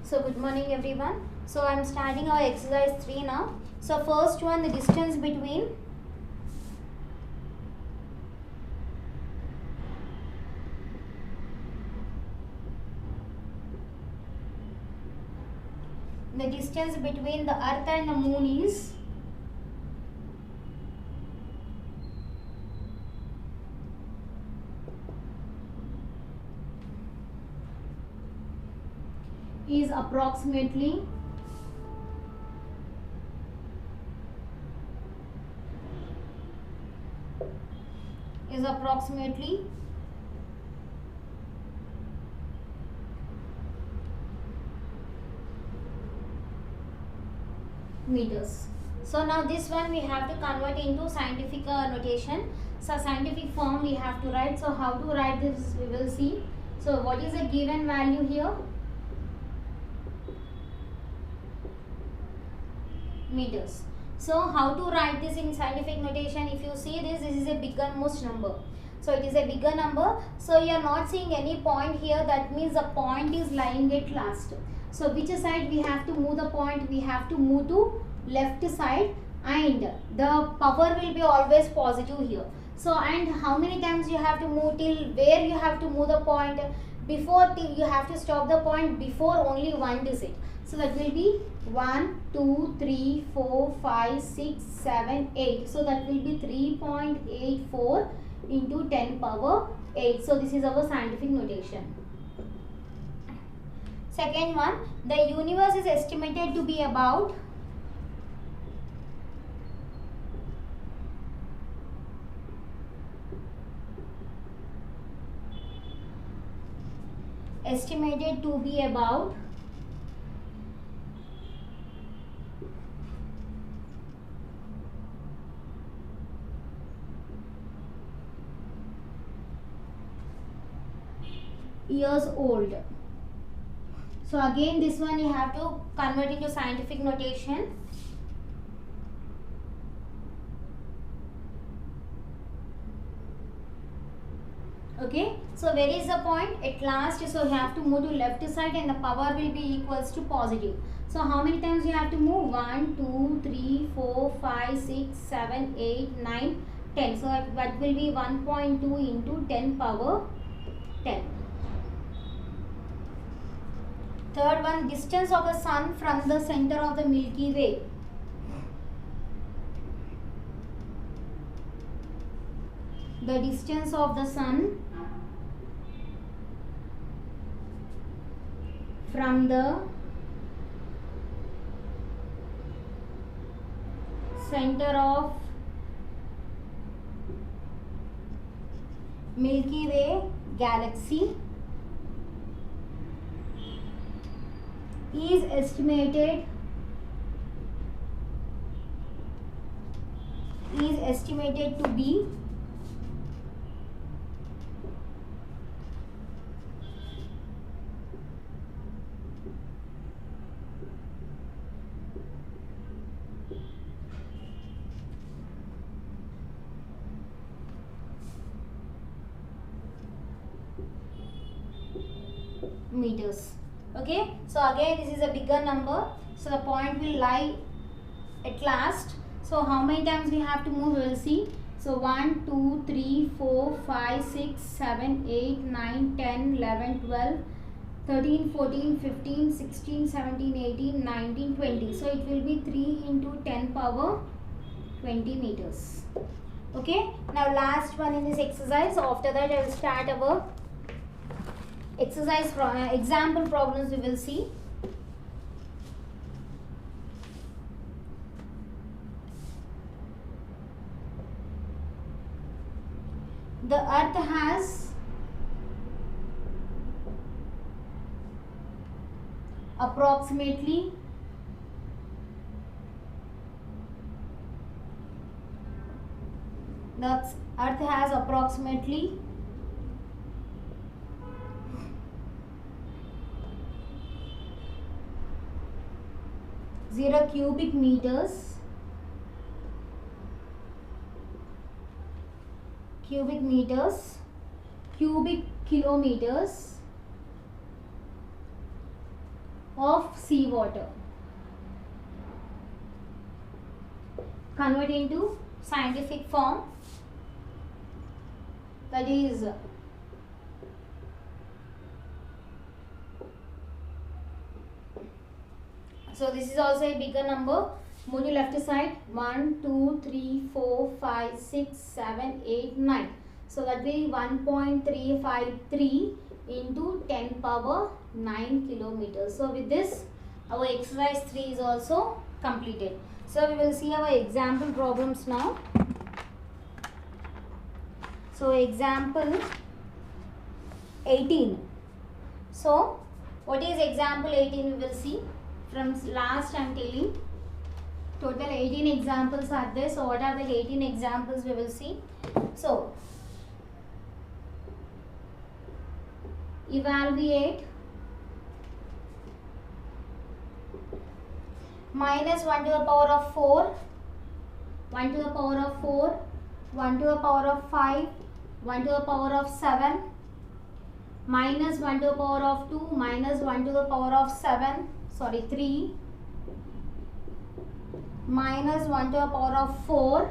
So good morning everyone. So I am starting our exercise 3 now. So first one, the distance between the earth and the moon is approximately meters. So now this one we have to convert into scientific notation. So scientific form we have to write. So how to write this we will see. So what is the given value here? Meters. So how to write this in scientific notation? If you see this is a bigger most number. So it is a bigger number. So you are not seeing any point here. That means the point is lying at last. So which side we have to move the point? We have to move to left side, and the power will be always positive here. So and how many times you have to move, till where you have to move the point? Before, till you have to stop the point before only one digit. So that will be 1, 2, 3, 4, 5, 6, 7, 8. So that will be 3.84 into 10 power 8. So this is our scientific notation. Second one, the universe is estimated to be about years old. So again this one you have to convert into scientific notation. Okay, so where is the point? At last, so you have to move to left side and the power will be equals to positive. So how many times you have to move? 1, 2, 3, 4, 5, 6, 7, 8, 9, 10. So that will be 1.2 into 10 power 10. Third one, distance of the sun from the center of the Milky Way. The distance of the sun from the center of Milky Way galaxy is estimated to be meters. Okay, so again this is a bigger number, so the point will lie at last. So how many times we have to move, we will see. So 1, 2, 3, 4, 5, 6, 7, 8, 9, 10, 11, 12, 13, 14, 15, 16, 17, 18, 19, 20. So it will be 3 into 10 power 20 meters. Okay, now last one in this exercise. So after that I will start our exercise example problems we will see. The earth has approximately 0 cubic meters, cubic kilometers, of seawater. Convert into scientific form, that is so this is also a bigger number. Move to left side. 1 2 3 4 5 6 7 8 9. So that will be 1.353 into 10 power 9 kilometers. So with this our exercise 3 is also completed. So we will see our example problems now. So example 18. So what is example 18? We will see. From last I am telling, total 18 examples are there. So what are the 18 examples we will see? So evaluate minus 1 to the power of 4, 1 to the power of 4, 1 to the power of 5, 1 to the power of 7, minus 1 to the power of 2, minus 1 to the power of 3, minus 1 to the power of 4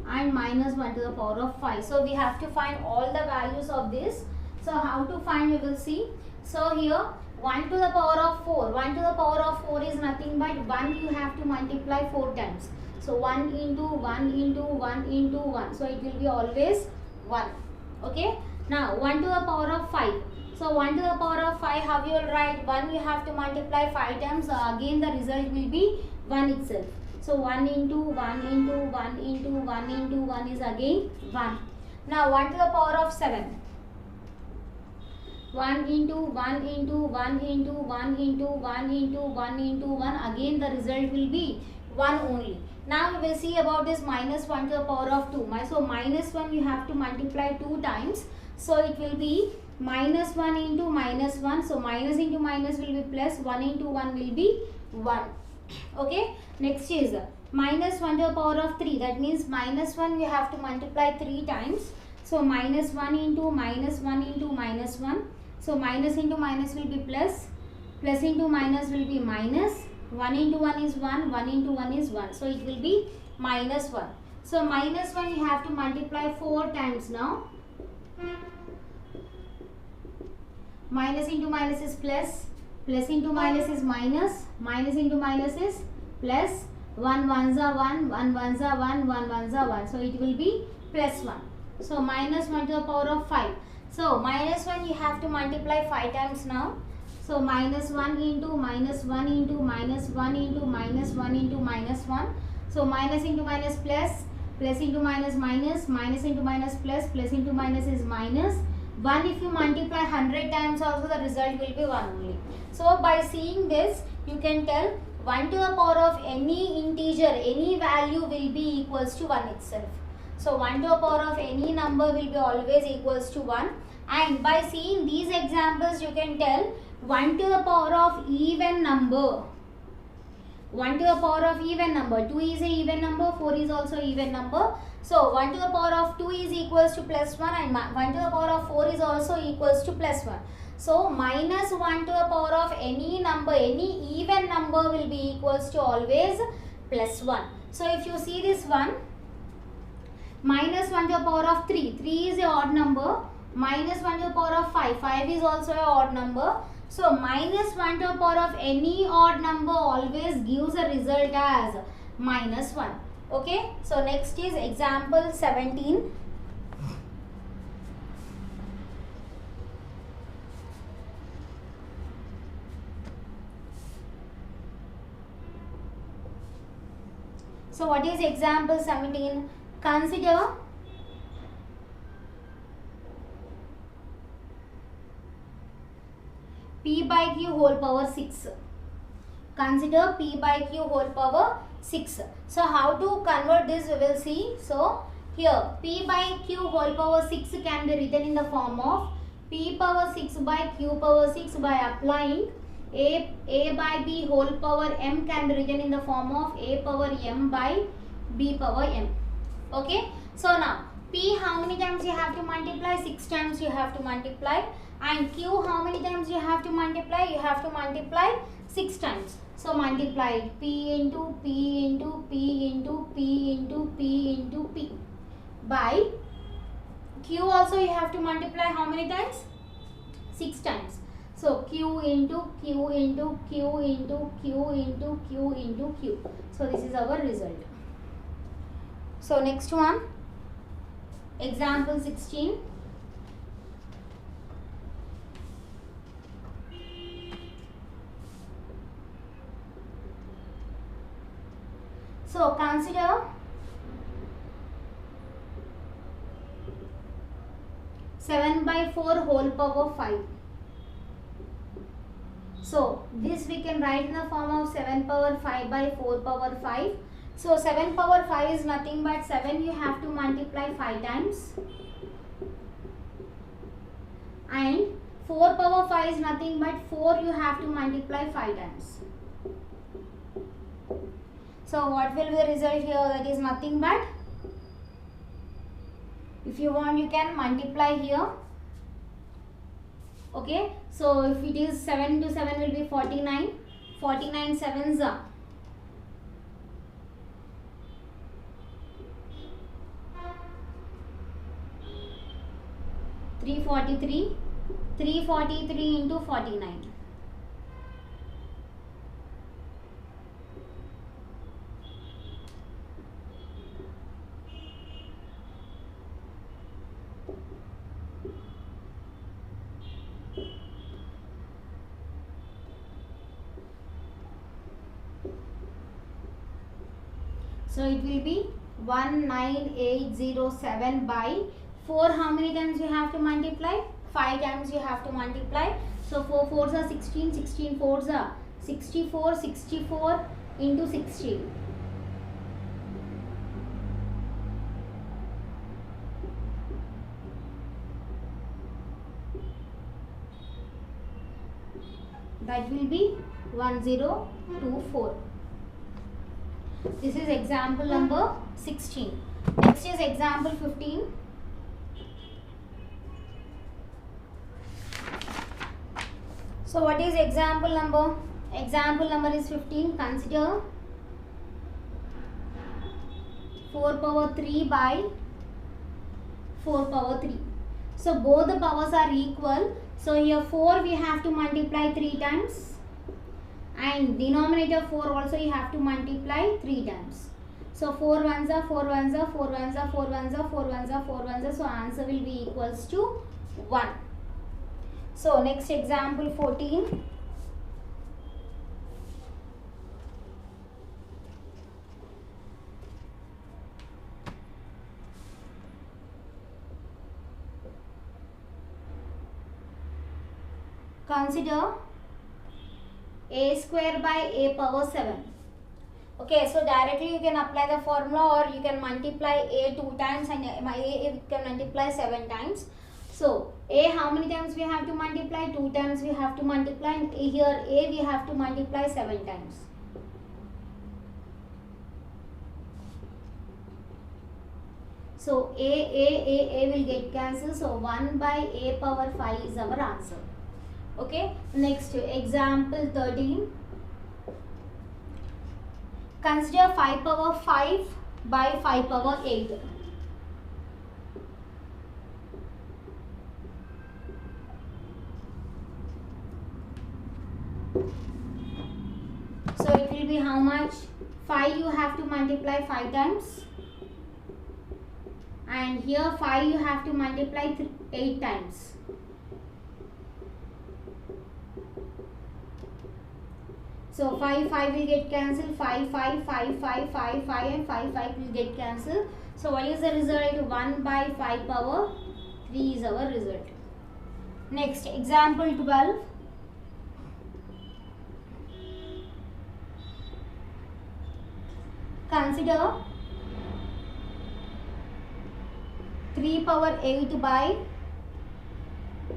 and minus 1 to the power of 5. So we have to find all the values of this. So how to find, we will see. So here 1 to the power of 4, 1 to the power of 4 is nothing but 1 you have to multiply 4 times. So 1 into 1 into 1 into 1. So it will be always 1. Okay. Now 1 to the power of 5. So 1 to the power of 5, how you will write? 1 you have to multiply 5 times. Again the result will be 1 itself. So 1 into 1 into 1 into 1 into 1 is again 1. Now 1 to the power of 7. 1 into 1 into 1 into 1 into 1 into 1 into 1. Again the result will be 1 only. Now we will see about this minus 1 to the power of 2. So minus 1 you have to multiply 2 times. So it will be minus 1 into minus 1. So minus into minus will be plus. 1 into 1 will be 1. Okay. Next is minus 1 to the power of 3. That means minus 1 we have to multiply 3 times. So minus 1 into minus 1 into minus 1. So minus into minus will be plus. Plus into minus will be minus. 1 into 1 is 1. 1 into 1 is 1. So it will be minus 1. So minus 1 you have to multiply 4 times now. Minus into minus is plus. Plus into minus is minus. Minus into minus is plus. 1 ones are 1. 1 ones are 1. 1 ones are 1. So it will be plus 1. So minus 1 to the power of 5. So minus 1 you have to multiply 5 times now. So minus 1 into minus 1 into minus 1 into minus 1 into minus 1. So minus into minus plus. Plus into minus minus. Minus into minus plus. Plus into minus is minus. 1 if you multiply 100 times also the result will be 1 only. So by seeing this you can tell 1 to the power of any integer, any value will be equals to 1 itself. So 1 to the power of any number will be always equals to 1. And by seeing these examples you can tell 1 to the power of even number. 1 to the power of even number. 2 is a even number, 4 is also even number. So 1 to the power of 2 is equals to plus 1 and 1 to the power of 4 is also equals to plus 1. So minus 1 to the power of any number, any even number will be equals to always plus 1. So if you see this one, minus 1 to the power of 3. 3 is an odd number. Minus 1 to the power of 5. 5 is also an odd number. So minus 1 to the power of any odd number always gives a result as minus 1. Okay. So next is example 17. So what is example 17? Consider p by q whole power 6. Consider p by q whole power 6. So how to convert this we will see. So here p by q whole power 6 can be written in the form of p power 6 by q power 6 by applying a by b whole power m can be written in the form of a power m by b power m. Okay. So now p how many times you have to multiply? 6 times you have to multiply. And q how many times you have have to multiply? You have to multiply 6 times. So multiply it. P into P into P into P into P into P by Q also you have to multiply how many times? 6 times. So Q into Q into Q into Q into Q into Q. So this is our result. So next one, example 16. So consider 7/4 whole power 5. So this we can write in the form of 7 power 5 by 4 power 5. So 7 power 5 is nothing but 7 you have to multiply 5 times. And 4 power 5 is nothing but 4 you have to multiply 5 times. So what will be the result here? That is nothing but, if you want you can multiply here. Okay, so if it is 7 to 7 will be 49. 49 sevens are 343. 343 into 49. So it will be 19807 by 4. How many times you have to multiply? 5 times you have to multiply. So 4 4s are 16, 16 4s are 64, 64 into 16. That will be 1024. This is example number 16. Next is example 15. So what is example number? Example number is 15. Consider 4 power 3 by 4 power 3. So both the powers are equal. So here 4 we have to multiply 3 times. And denominator 4 also you have to multiply 3 times. So 4 ones are 4 ones are 4 ones are 4 ones are 4 ones are 4 ones are. So answer will be equals to 1. So next example 14. Consider a square by a power 7. Okay, so directly you can apply the formula, or you can multiply a 2 times and a you can multiply 7 times. So a how many times we have to multiply? 2 times we have to multiply, and here a we have to multiply 7 times. So a will get cancelled. So 1 by a power 5 is our answer. Okay, next example 13. Consider 5 power 5 by 5 power 8. So it will be how much? 5 you have to multiply 5 times. And here 5 you have to multiply 8 times. So 5 will get cancelled, 5 and 5 will get cancelled. So what is the result? 1 by 5 power 3 is our result. Next example 12. Consider 3 power 8 by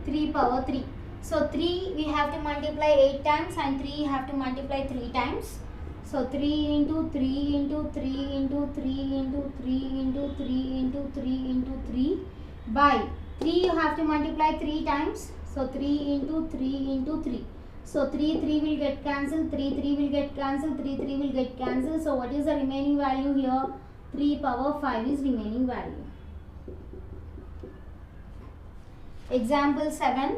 3 power 3. So 3 we have to multiply 8 times, and 3 you have to multiply 3 times. So 3 into 3 into 3 into 3 into 3 into 3 into 3 into 3 by 3 you have to multiply 3 times. So So 3 into 3 into 3. So 3 will get cancelled, 3 will get cancelled, 3 will get cancelled. So what is the remaining value here? 3 power 5 is remaining value. Example 7.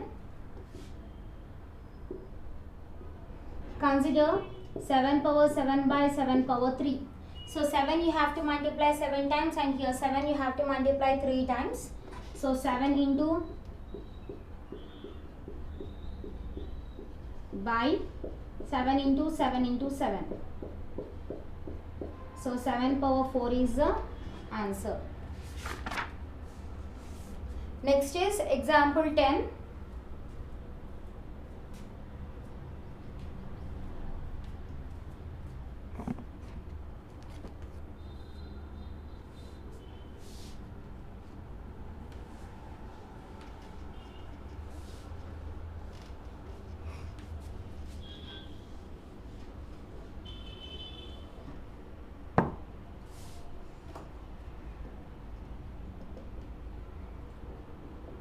Consider 7 power 7 by 7 power 3. So 7 you have to multiply 7 times, and here 7 you have to multiply 3 times. So 7 into by 7 into 7 into 7. So 7 power 4 is the answer. Next is example 10.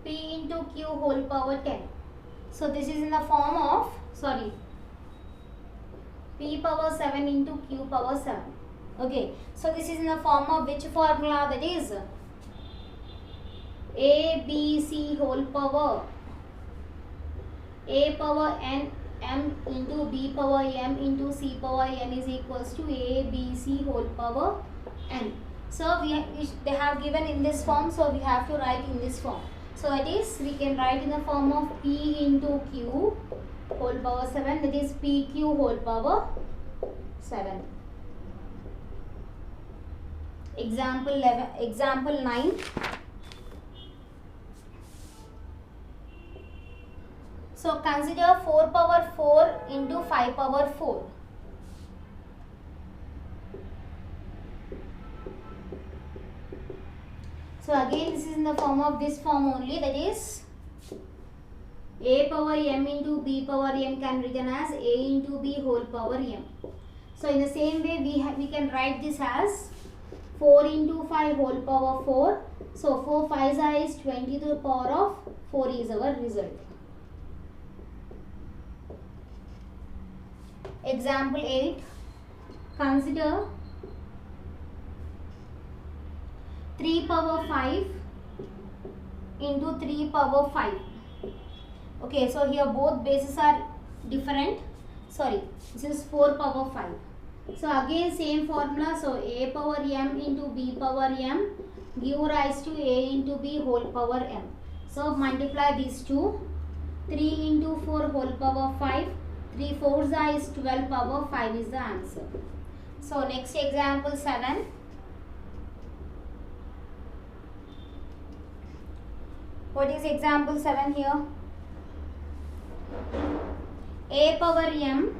P into Q whole power 10. So this is in the form of, P power 7 into Q power 7. Okay, so this is in the form of which formula? That is A B C whole power A power n m into B power m into C power n is equals to A B C whole power n. So they have given in this form, so we have to write in this form. So it is, we can write in the form of P into Q whole power 7, that is PQ whole power 7. Example 9. So consider 4 power 4 into 5 power 4. So again this is in the form of this form only, that is A power m into B power m can be written as A into B whole power m. So in the same way we can write this as 4 into 5 whole power 4. So 4 5s is 20 to the power of 4 is our result. Example 8. Consider 3 power 5 into 3 power 5. Okay, so here both bases are different. This is 4 power 5. So again same formula. So A power m into B power m give rise to A into B whole power m. So multiply these two. 3 into 4 whole power 5. 3 4s is 12 power 5 is the answer. So next example 7. What is example 7 here? A power m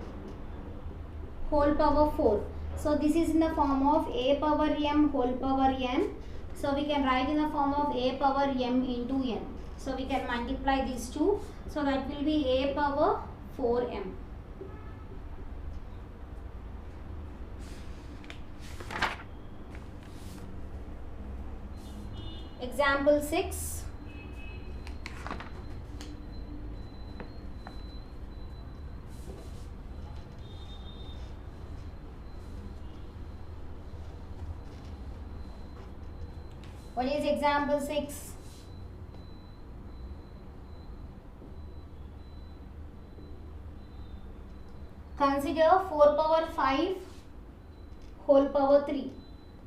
whole power 4. So this is in the form of A power m whole power n. So we can write in the form of A power m into n. So we can multiply these two. So that will be A power 4m. Example 6. What is example 6? Consider 4 power 5 whole power 3.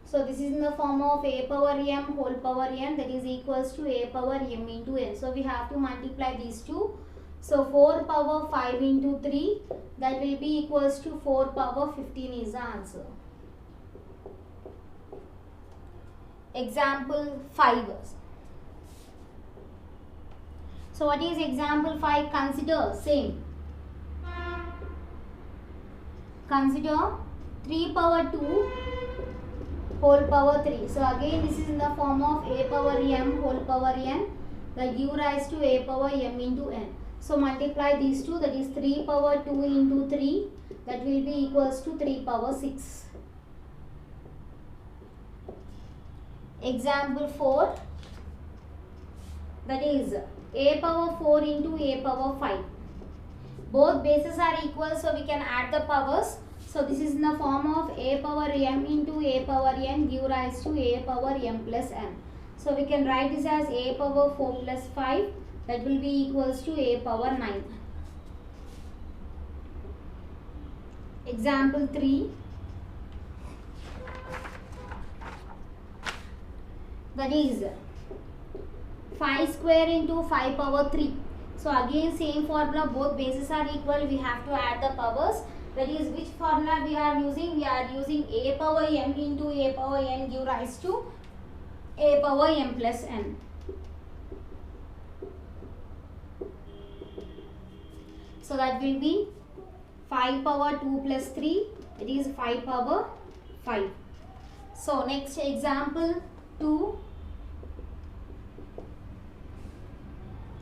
So this is in the form of A power m whole power n, that is equals to A power m into n. So we have to multiply these two. So 4 power 5 into 3, that will be equals to 4 power 15 is the answer. Example 5. So what is example 5? Consider same. Consider 3 power 2 whole power 3. So again this is in the form of A power m whole power n, that give rise to A power m into n. So multiply these two, that is 3 power 2 into 3, that will be equals to 3 power 6. Example 4, that is a power 4 into a power 5. Both bases are equal, so we can add the powers. So this is in the form of a power m into a power n give rise to a power m plus n. So we can write this as a power 4 plus 5, that will be equals to a power 9. Example 3. That is 5 square into 5 power 3. So again same formula, both bases are equal, we have to add the powers. That is, which formula we are using? We are using a power m into a power n give rise to a power m plus n. So that will be 5 power 2 plus 3, it is 5 power 5. So next example 2.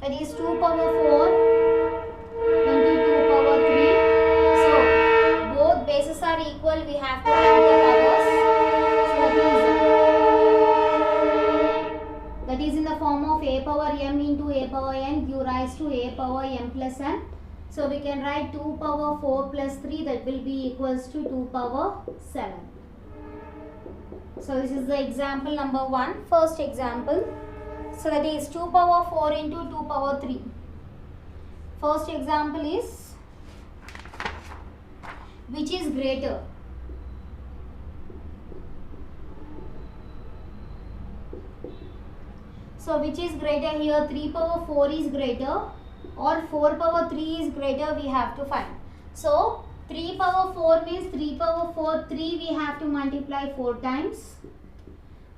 That is 2 power 4 into 2 power 3. So both bases are equal, we have to add the powers. So that is in the form of a power m into a power n give rise to a power m plus n. So we can write 2 power 4 plus 3, that will be equals to 2 power 7. So this is the example number 1, first example. So that is 2 power 4 into 2 power 3. First example is, which is greater? So which is greater here? 3 power 4 is greater or 4 power 3 is greater, we have to find. So 3 power 4 means 3 power 4, 3 we have to multiply 4 times.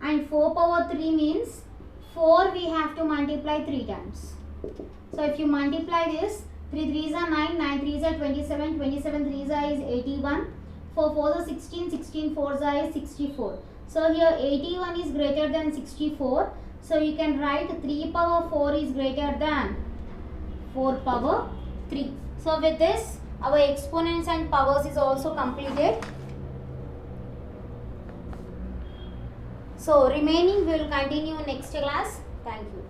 And 4 power 3 means 4 we have to multiply 3 times. So if you multiply this, 3 3s are 9, 9 3s are 27, 27 3s are is 81, 4 4s are 16, 16 4s are is 64. So here 81 is greater than 64. So you can write 3 power 4 is greater than 4 power 3. So with this, our exponents and powers is also completed. So remaining we will continue next class. Thank you.